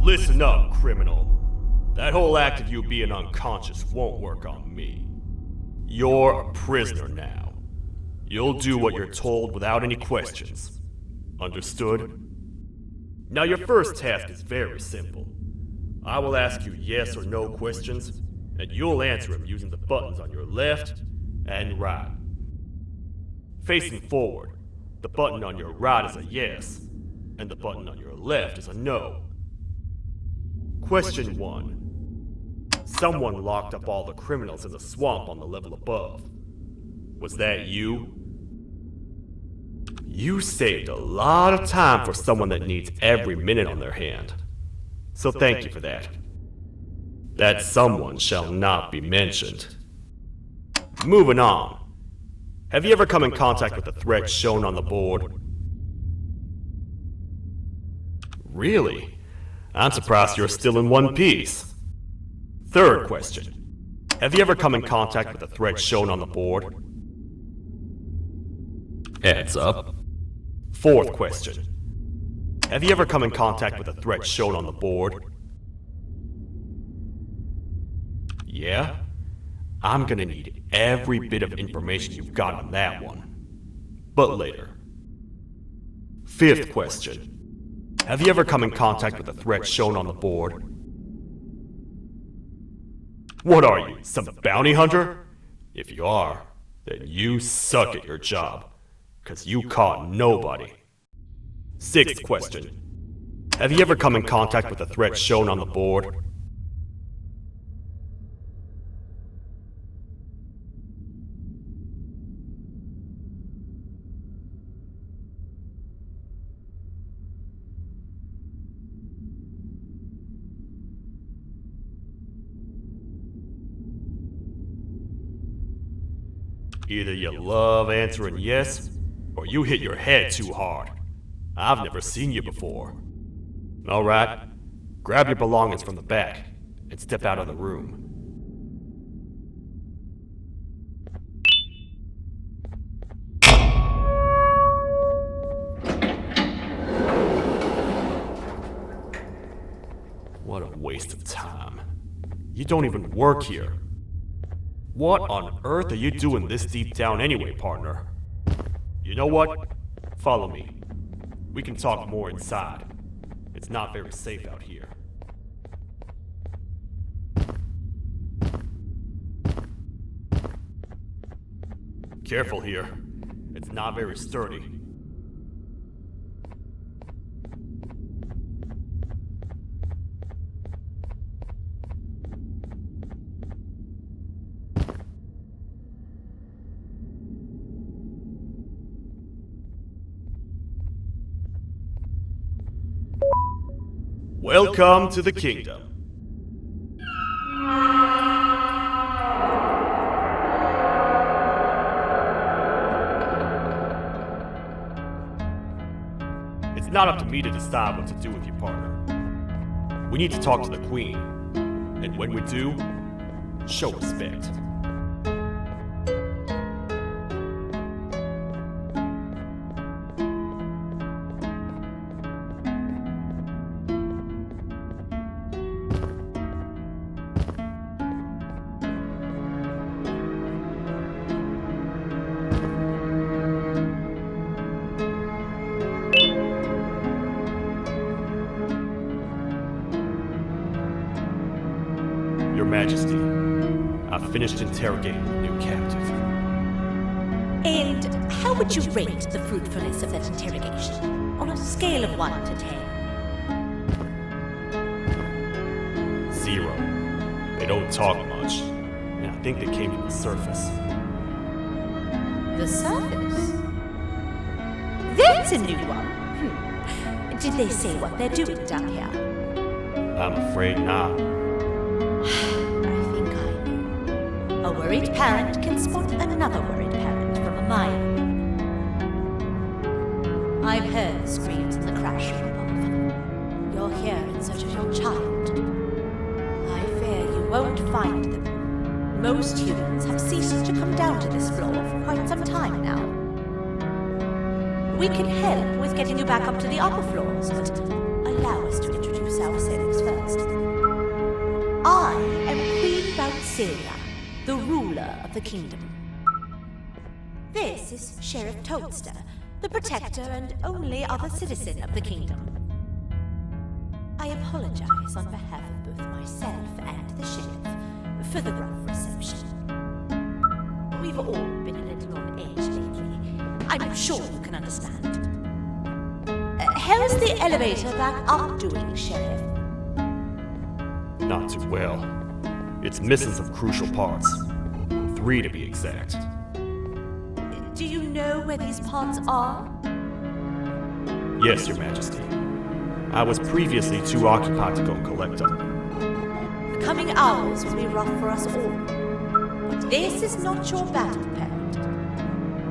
Listen up, criminal. That whole act of you being unconscious won't work on me. You're a prisoner now. You'll do what you're told without any questions. Understood? Now your first task is very simple. I will ask you yes or no questions, and you'll answer them using the buttons on your left and right. Facing forward, the button on your right is a yes, and the button on your left is a no. Question 1. Someone locked up all the criminals in the swamp on the level above. Was that you? You saved a lot of time for someone that needs every minute on their hand. So thank you for that. That someone shall not be mentioned. Moving on. Have you ever come in contact with the threat shown on the board? Really? I'm surprised you're still in one piece. Third question. Have you ever come in contact with the threat shown on the board? Heads up. Fourth question. Have you ever come in contact with the threat shown on the board? Yeah? I'm gonna need every bit of information you've got on that one. But later. Fifth question. Have you ever come in contact with the threat shown on the board? What are you, some bounty hunter? If you are, then you suck at your job, 'cause you caught nobody. Sixth question. Have you ever come in contact with the threat shown on the board? Either you love answering yes, or you hit your head too hard. I've never seen you before. Alright, grab your belongings from the back, and step out of the room. What a waste of time. You don't even work here. What on earth are you doing this deep down anyway, partner? You know what? Follow me. We can talk more inside. It's not very safe out here. Careful here. It's not very sturdy. Welcome to the kingdom. It's not up to me to decide what to do with you, partner. We need to talk to the queen, and when we do, show respect. Your Majesty, I've finished interrogating the new captive. And how would you rate the fruitfulness of that interrogation, on a scale of 1 to 10? 0. They don't talk much, and I think they came from the surface. The surface? That's a new one. Did they say what they're doing down here? I'm afraid not. I think I know. A worried parent can spot another worried parent from a mile. I've heard the screams and the crash from above. You're here in search of your child. I fear you won't find them. Most humans have ceased to come down to this floor for quite some time now. We can help with getting you back up to the upper floors, but allow us to introduce ourselves first. I am Queen Boutsilia, the ruler of the kingdom. This is Sheriff Toadster, the protector and only other citizen of the kingdom. I apologize on behalf of both myself and the sheriff for the rough reception. We've all been a little on edge lately. I'm sure you can understand. How's the elevator back up doing, Sheriff? Not too well. It's missing some crucial parts. 3 to be exact. Do you know where these parts are? Yes, Your Majesty. I was previously too occupied to go and collect them. The coming hours will be rough for us all. But this is not your battle, parent.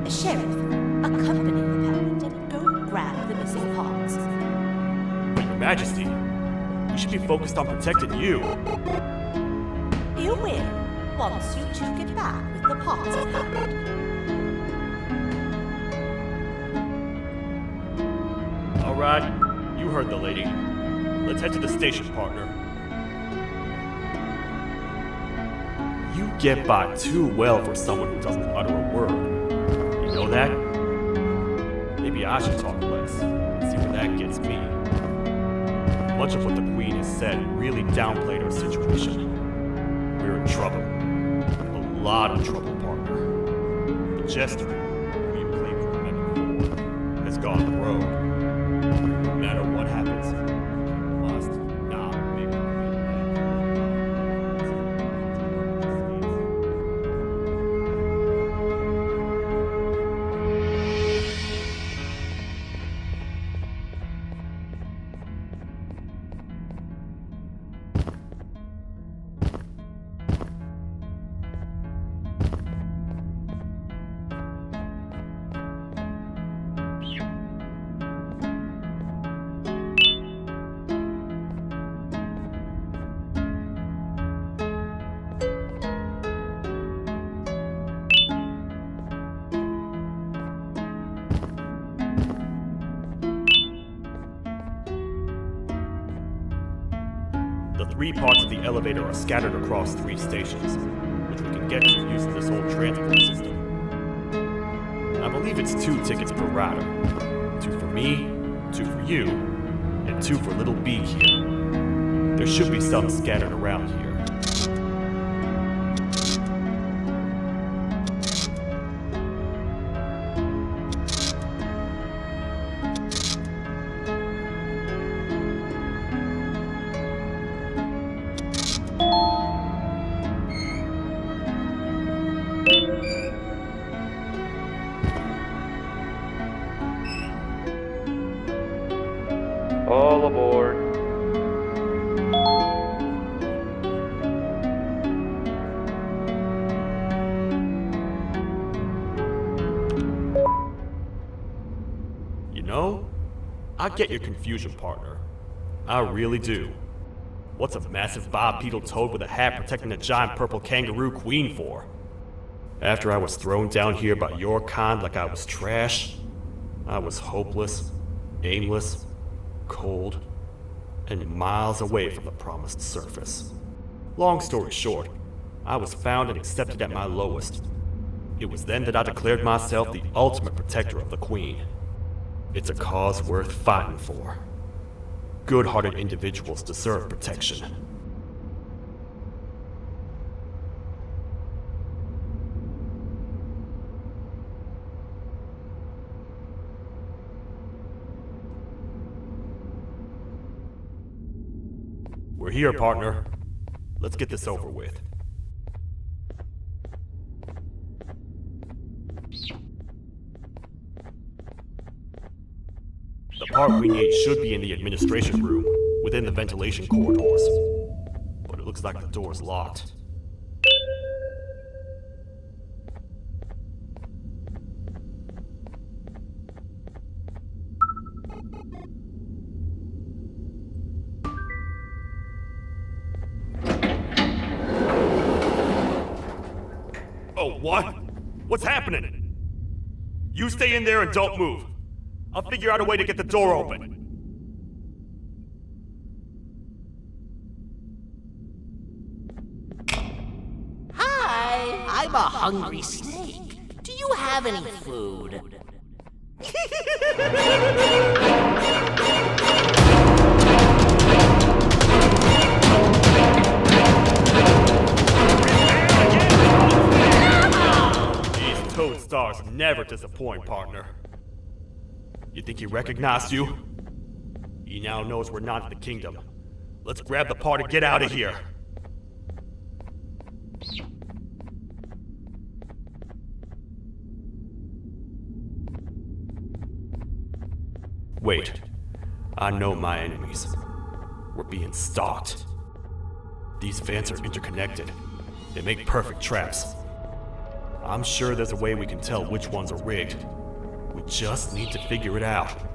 Sheriff, accompany the parent and go grab the missing parts. But Your Majesty, we should be focused on protecting you. You will, once you two get back with the parts at hand. All right, you heard the lady. Let's head to the station, partner. You get by too well for someone who doesn't utter a word. You know that? Maybe I should talk less and see where that gets me. Much of what the Queen has said really downplayed our situation. We're in trouble. A lot of trouble, partner. The jester, who you claim to remember before, has gone rogue. No matter what happens, you must not make the Queen The 3 parts of the elevator are scattered across 3 stations, which we can get to using this whole transport system. I believe it's 2 tickets per rider. 2 for me, 2 for you, and 2 for Little Beak here. There should be some scattered around here. All aboard. You know, I get your confusion, partner. I really do. What's a massive bipedal toad with a hat protecting a giant purple kangaroo queen for? After I was thrown down here by your kind like I was trash, I was hopeless, aimless, cold, and miles away from the promised surface. Long story short, I was found and accepted at my lowest. It was then that I declared myself the ultimate protector of the Queen. It's a cause worth fighting for. Good-hearted individuals deserve protection. We're here, partner. Let's get this over with. The part we need should be in the administration room, within the ventilation corridors. But it looks like the door's locked. Oh, what? What's happening? You stay in there and don't move. I'll figure out a way to get the door open. Hi, I'm a hungry snake. Do you have any food? These toad stars never disappoint, partner. You think he recognized you? He now knows we're not in the kingdom. Let's grab the part and get out of here. Wait. I know my enemies. We're being stalked. These vents are interconnected. They make perfect traps. I'm sure there's a way we can tell which ones are rigged. We just need to figure it out.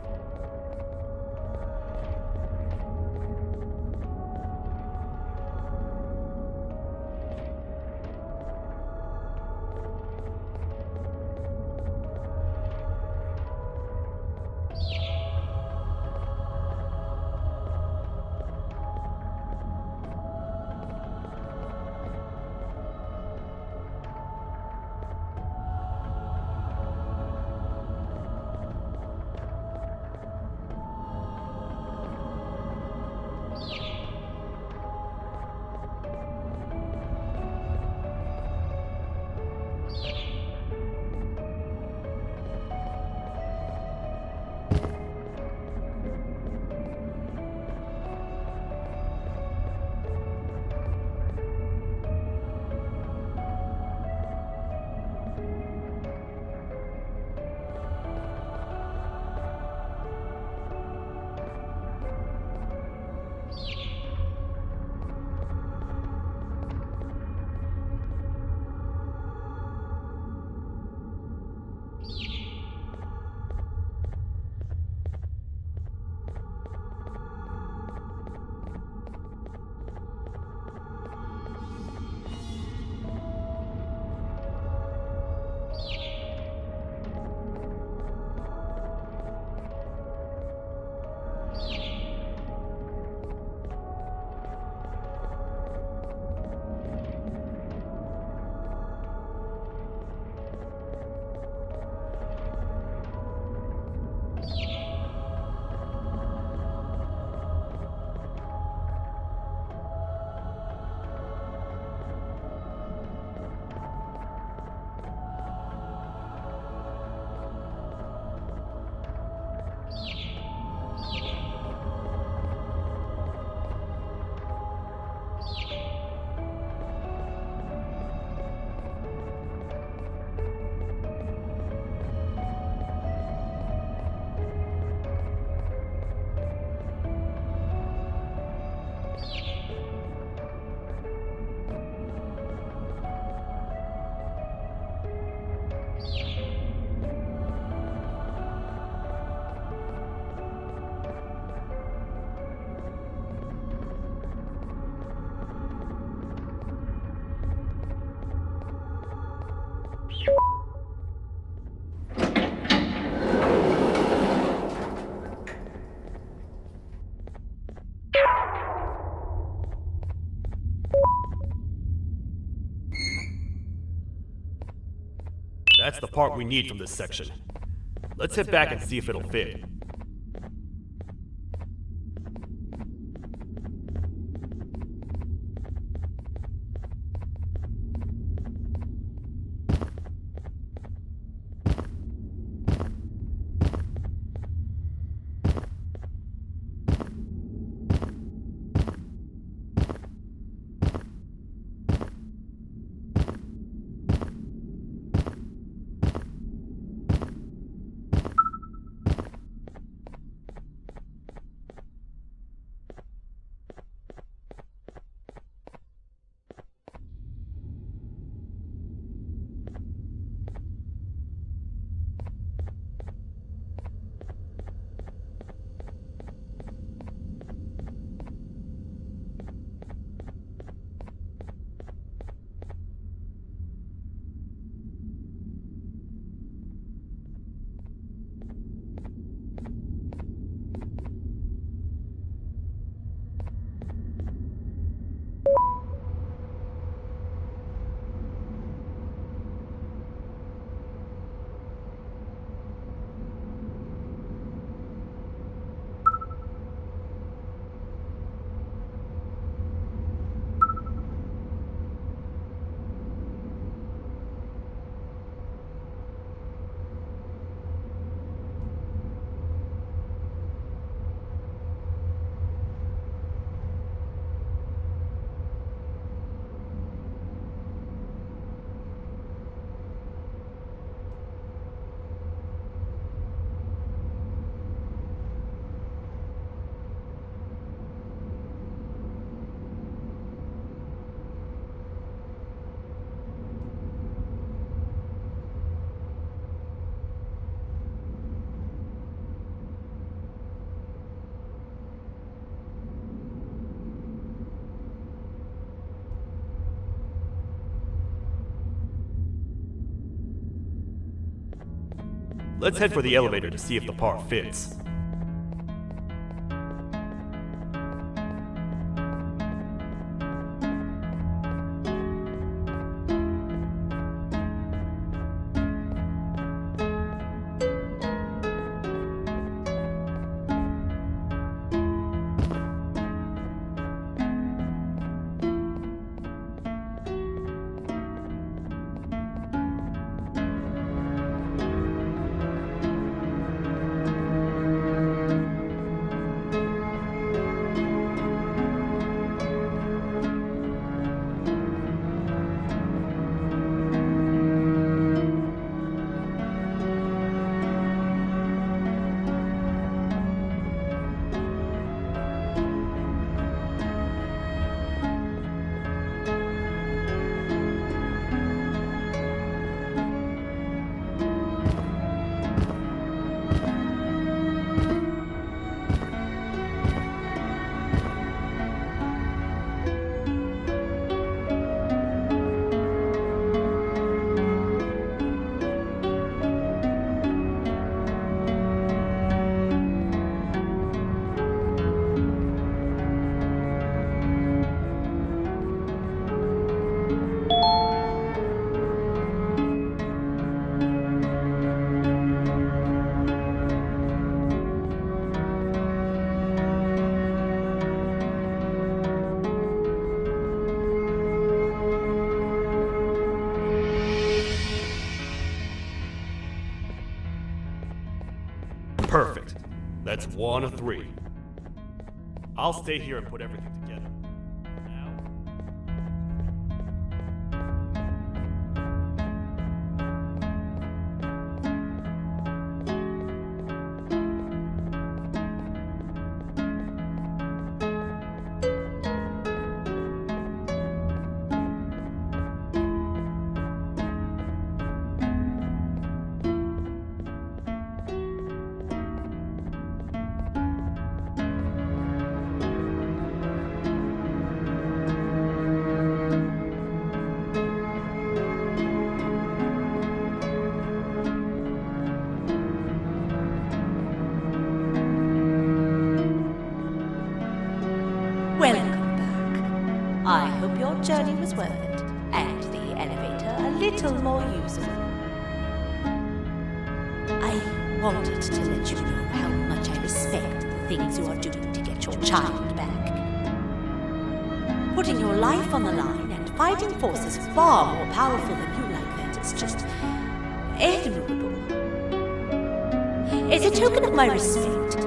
That's the part we need from this section. Let's head back and see if it'll fit. Let's head for the elevator to see if the part fits. Perfect. That's 1 of 3. I'll stay here and put everything together. Now... Welcome back. I hope your journey was worth it, and the elevator a little more usable. I wanted to let you know how much I respect the things you are doing to get your child back. Putting your life on the line and fighting forces far more powerful than you like that is just admirable. As a token of my respect,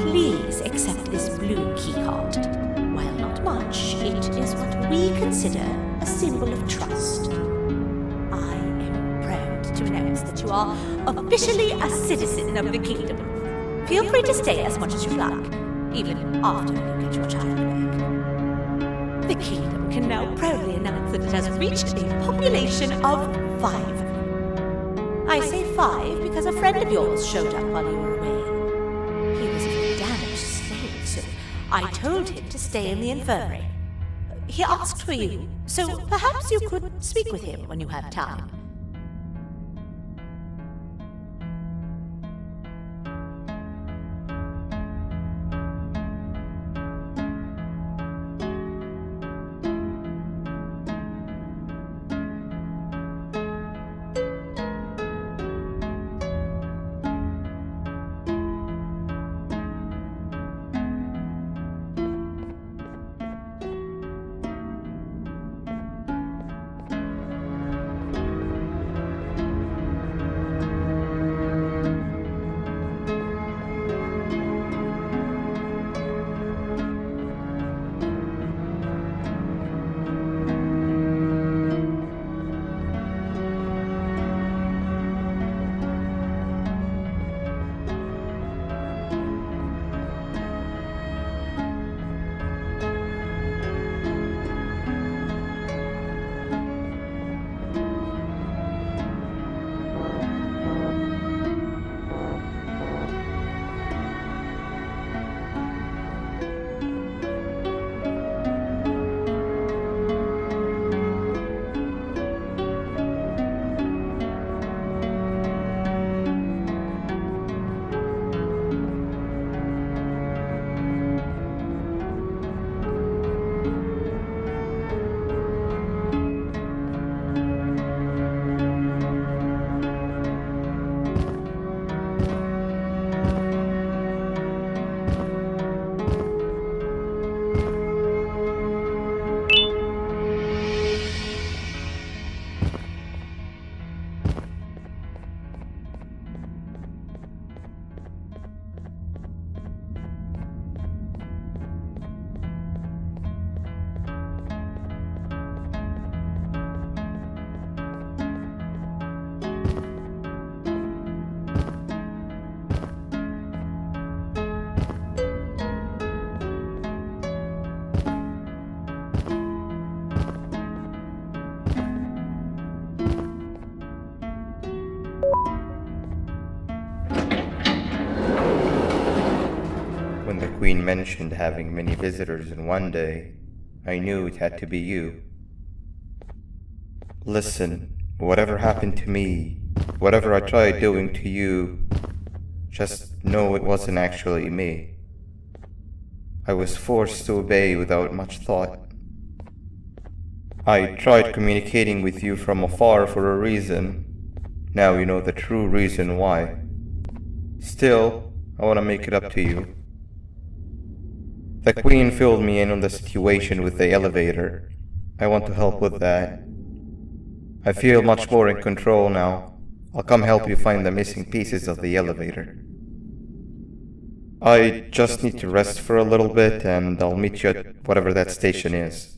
please accept this blue keycard. While not much, it is what we consider a symbol of trust. I am proud to announce that you are officially a citizen of the kingdom. Feel free to stay as much as you like, even after you get your child back. The kingdom can now proudly announce that it has reached a population of 5. I say 5 because a friend of yours showed up while you were away. He was a damaged slave, so I told him to stay in the infirmary. He asked for you, so perhaps you could speak with him when you have time. Queen mentioned having many visitors in one day, I knew it had to be you. Listen, whatever happened to me, whatever I tried doing to you, just know it wasn't actually me. I was forced to obey without much thought. I tried communicating with you from afar for a reason. Now you know the true reason why. Still, I want to make it up to you. The Queen filled me in on the situation with the elevator. I want to help with that. I feel much more in control now. I'll come help you find the missing pieces of the elevator. I just need to rest for a little bit and I'll meet you at whatever that station is.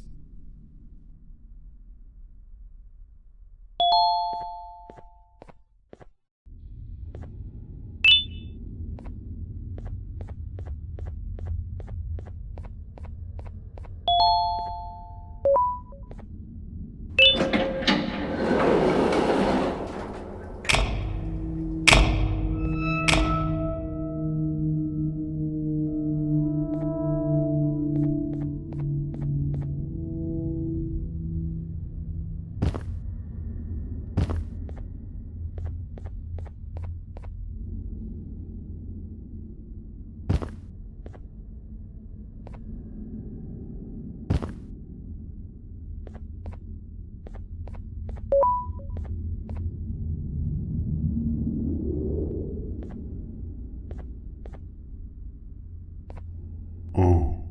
Oh,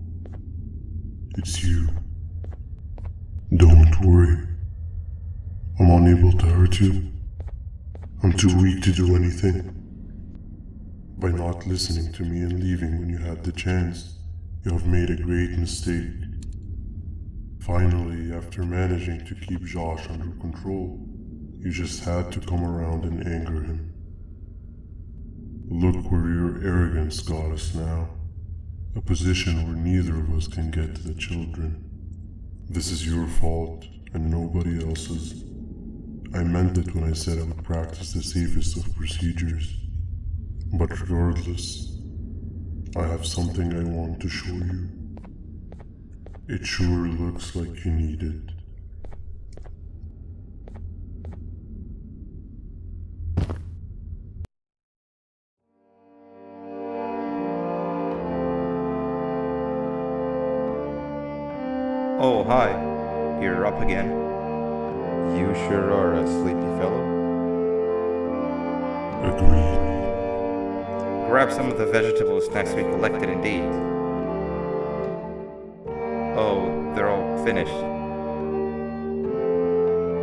it's you. Don't worry. I'm unable to hurt you. I'm too weak to do anything. By not listening to me and leaving when you had the chance, you have made a great mistake. Finally, after managing to keep Josh under control, you just had to come around and anger him. Look where your arrogance got us now. A position where neither of us can get to the children. This is your fault, and nobody else's. I meant it when I said I would practice the safest of procedures. But regardless, I have something I want to show you. It sure looks like you need it. Oh, hi. You're up again. You sure are a sleepy fellow. Agreed. Grab some of the vegetable snacks we collected indeed. Oh, they're all finished.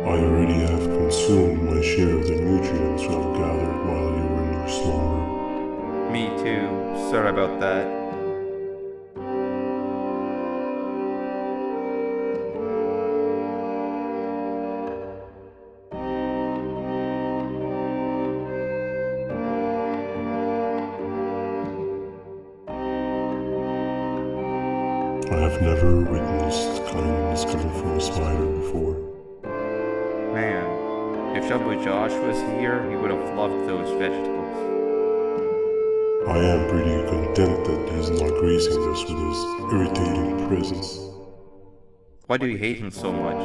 I already have consumed my share of the nutrients you have gathered while you were in your slumber. Me too. Sorry about that. I have never witnessed kindness coming from a spider before. Man, if Shabu Josh was here, he would have loved those vegetables. I am pretty content that he's not gracing us with his irritating presence. Why do you hate him so much?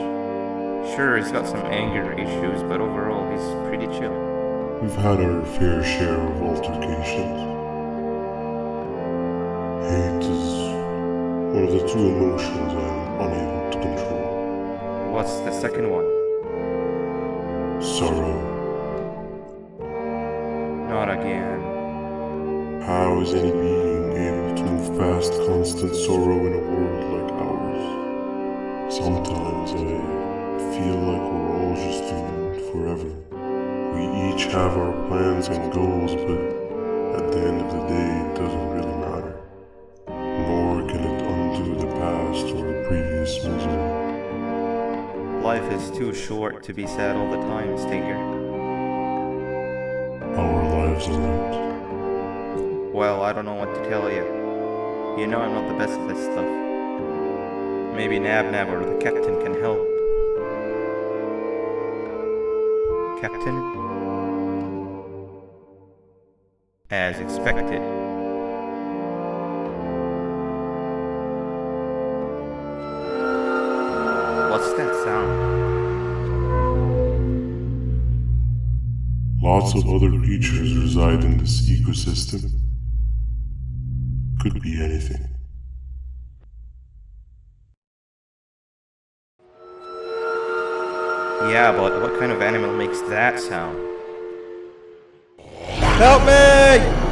Sure, he's got some anger issues, but overall he's pretty chill. We've had our fair share of altercations. Hate is one of the two emotions I'm unable to control. What's the second one? Sorrow. Not again. How is any being able to move past constant sorrow in a world like ours? Sometimes I feel like we're all just doomed forever. We each have our plans and goals, but at the end of the day, it doesn't really matter. Nor can it undo the past or the previous misery. Life is too short to be sad all the time, Stinger. Our lives aren't. Well, I don't know what to tell you. You know I'm not the best at this stuff. Maybe Nab or the captain can help. Captain? As expected. What's that sound? Lots of other creatures reside in this ecosystem. Could be anything. Yeah, but what kind of animal makes that sound? Help me!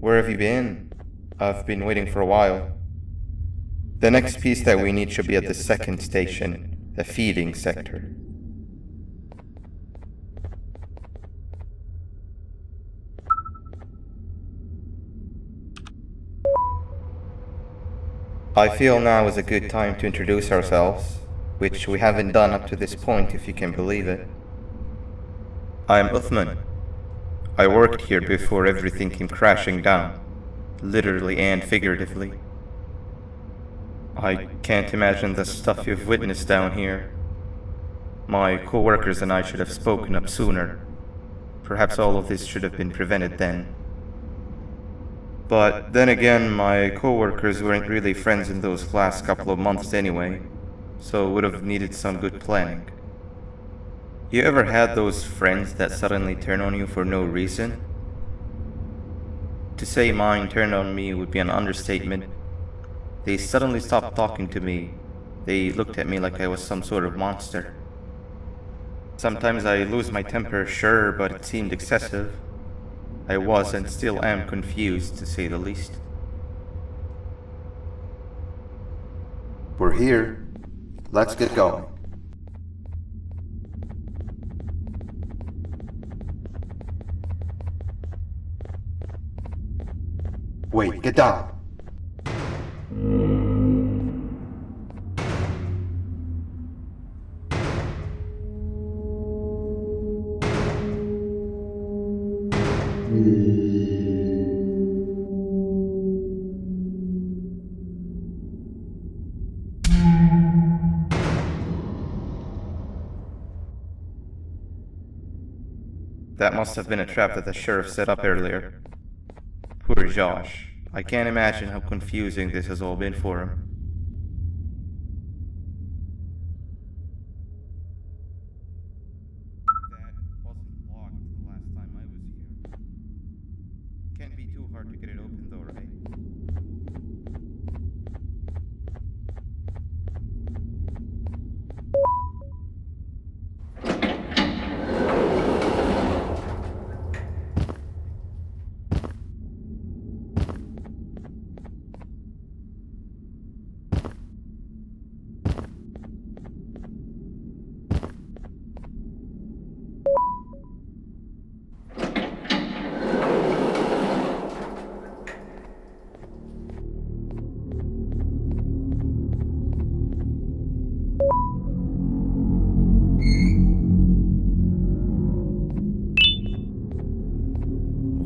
Where have you been? I've been waiting for a while. The next piece that we need should be at the second station, the feeding sector. I feel now is a good time to introduce ourselves, which we haven't done up to this point if you can believe it. I'm Uthman. I worked here before everything came crashing down, literally and figuratively. I can't imagine the stuff you've witnessed down here. My co-workers and I should have spoken up sooner. Perhaps all of this should have been prevented then. But then again, my co-workers weren't really friends in those last couple of months anyway, so would have needed some good planning. You ever had those friends that suddenly turn on you for no reason? To say mine turned on me would be an understatement. They suddenly stopped talking to me. They looked at me like I was some sort of monster. Sometimes I lose my temper, sure, but it seemed excessive. I was and still am confused, to say the least. We're here. Let's get going. Wait, get down. That must have been a trap that the sheriff set up earlier. Poor Josh. I can't imagine how confusing this has all been for him. That wasn't locked the last time I was here. Can't be too hard to get it open though, right?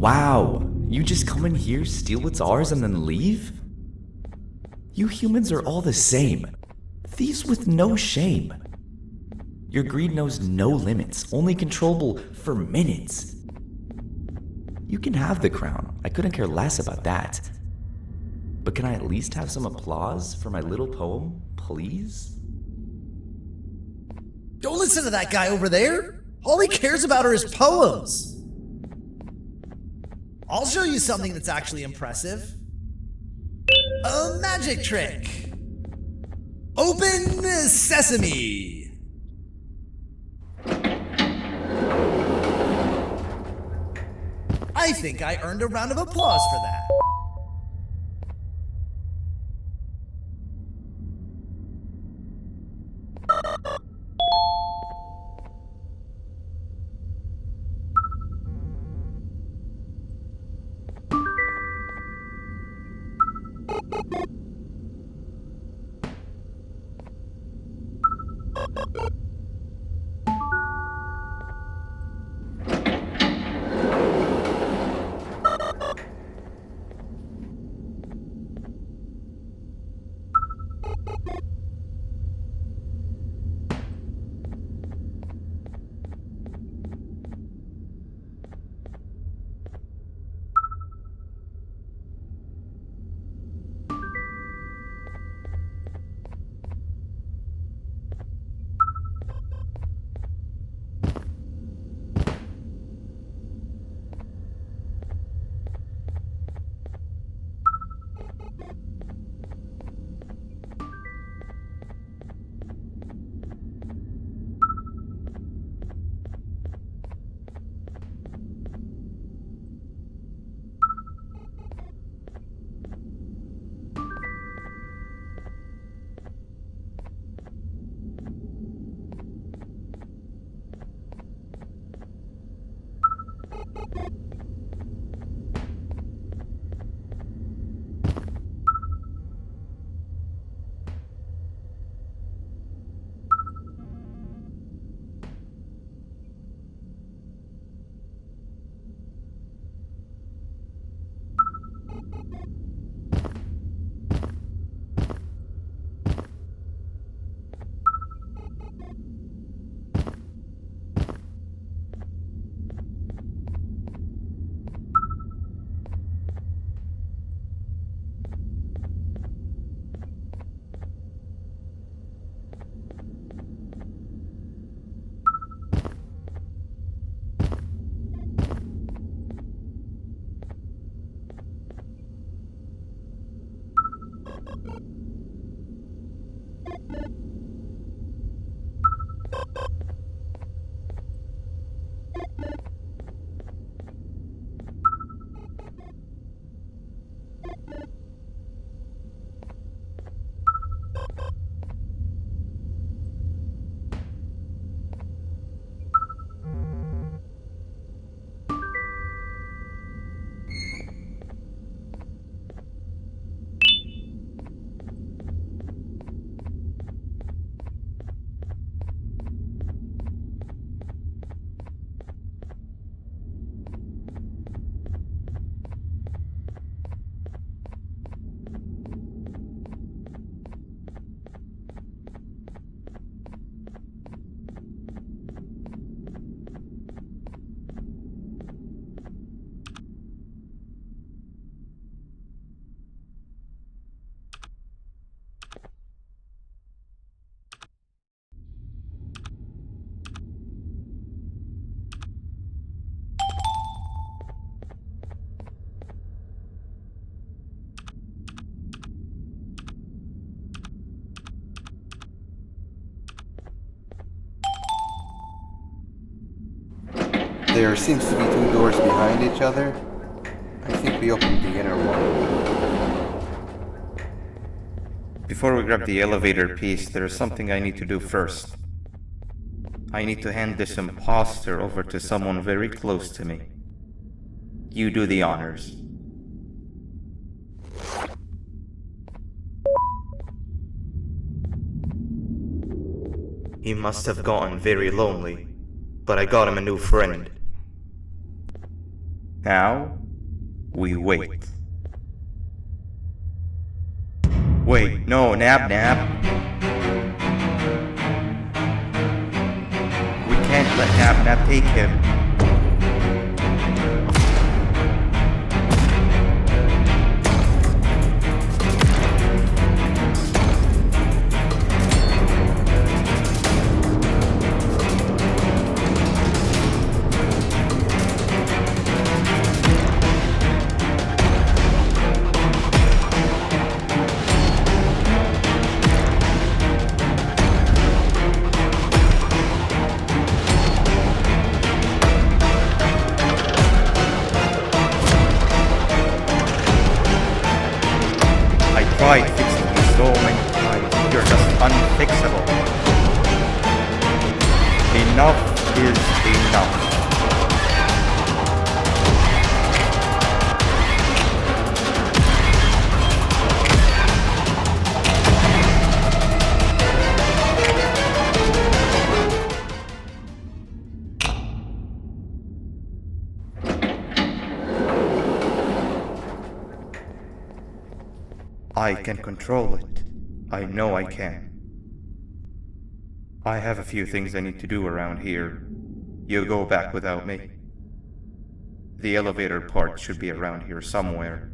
Wow, you just come in here, steal what's ours, and then leave? You humans are all the same. Thieves with no shame. Your greed knows no limits, only controllable for minutes. You can have the crown, I couldn't care less about that. But can I at least have some applause for my little poem, please? Don't listen to that guy over there! All he cares about are his poems! I'll show you something that's actually impressive. A magic trick! Open sesame! I think I earned a round of applause for that. There seems to be two doors behind each other. I think we opened the inner one. Before we grab the elevator piece, there's something I need to do first. I need to hand this imposter over to someone very close to me. You do the honors. He must have gotten very lonely, but I got him a new friend. Now, we wait. Wait, no, Nab. We can't let Nab take him. I tried fixing you so many times. You're just unfixable. Enough is enough. I can control it. I know I can. I have a few things I need to do around here. You go back without me. The elevator part should be around here somewhere.